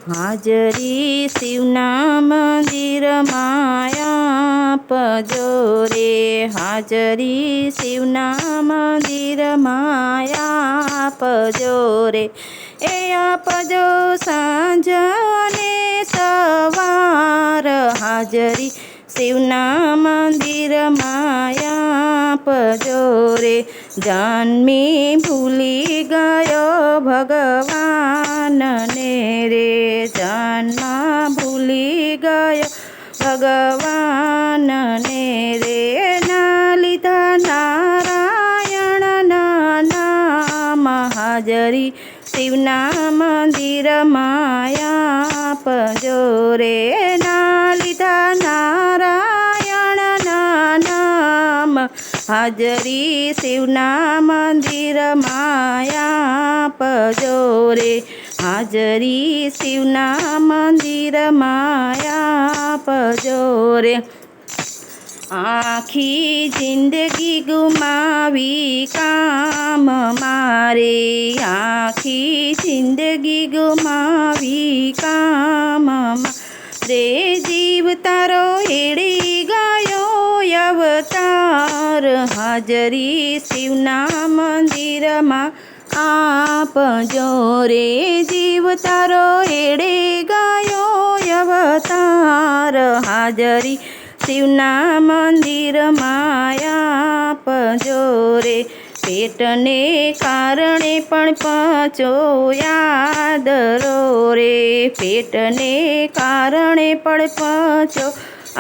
હાજરી શિવના મંદિરમાં આપજો રે, હાજરી શિવના મંદિરમાં આપજો રે, એ આપજો સાંજ અને સવાર, હાજરી શિવના મંદિરમાં આપજો રે, જન્મી ભૂલી ગયો ભગવાનને રે, જન્મ ભૂલી ગયો ભગવાનને રે, ના લીધા નારાયણના નામ, હાજરી શિવના મંદિરમાં આપજો રે, ના લીધા નારાયણના નામ, હાજરી શિવના મંદિરમાં આપજો રે, હાજરી શિવના મંદિરમાં આપજો રે, આખી જિંદગી ગુમાવી કામ મારે, આખી જિંદગી ગુમાવી કામ મારે, જીવ તારો હેડી ગયો અવતાર, હાજરી શિવના મંદિરમાં આપજો રે, જીવ તારો હેડે ગયો અવતાર, હાજરી શિવના મંદિરમાં આપજો રે, પેટને કારણે પણ પચો યાદરો રે, પેટને કારણે પણ પચો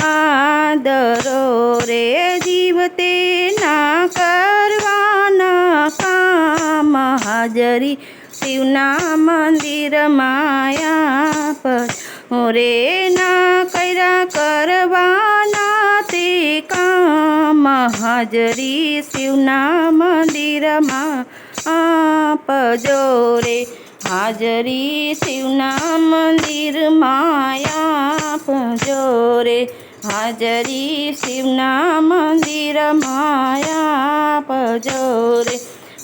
આદરો રે, જીવતે ના કરવાના કામ, હાજરી શિવના મંદિરમાં આપજો રે, ના કર્યા કરવાના તે કામ, હાજરી શિવના મંદિરમાં આપજો રે, હાજરી શિવના મંદિરમાં આપજો રે, હાજરી શિવના મંદિરમાં આપજો રે,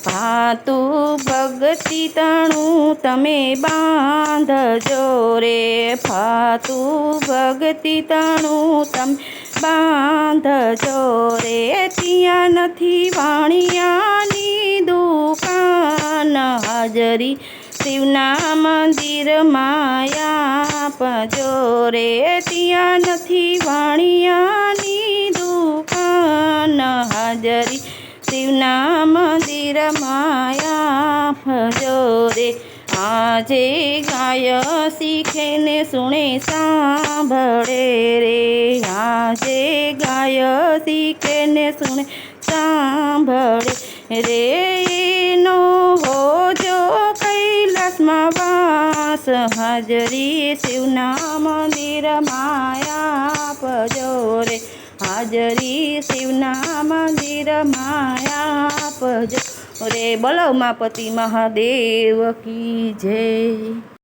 ભાતું ભક્તિ તણું તમે બાંધજો રે, ભાતું ભક્તિ તણું તમે બાંધજો રે, ત્યાં નથી વાણિયાની દુકાન, હાજરી શિવના મંદિરમાં આપજો રે, ત્યાં નથી વાણિયાની દુકાન, હાજરી શિવના મંદિરમાં આપજો રે, આજે ગાય શીખે ને સુણે સાંભળે રે, આજે ગાય શીખે ને સુણે સાંભળે રે, એનો હોજો કૈલાસમાં વાસ, હાજરી શિવના મંદિરમાં આપજો રે, હાજરી શિવના મંદિરમાં આપજો રે, બોલો ઉમાપતિ મહાદેવ કી જય।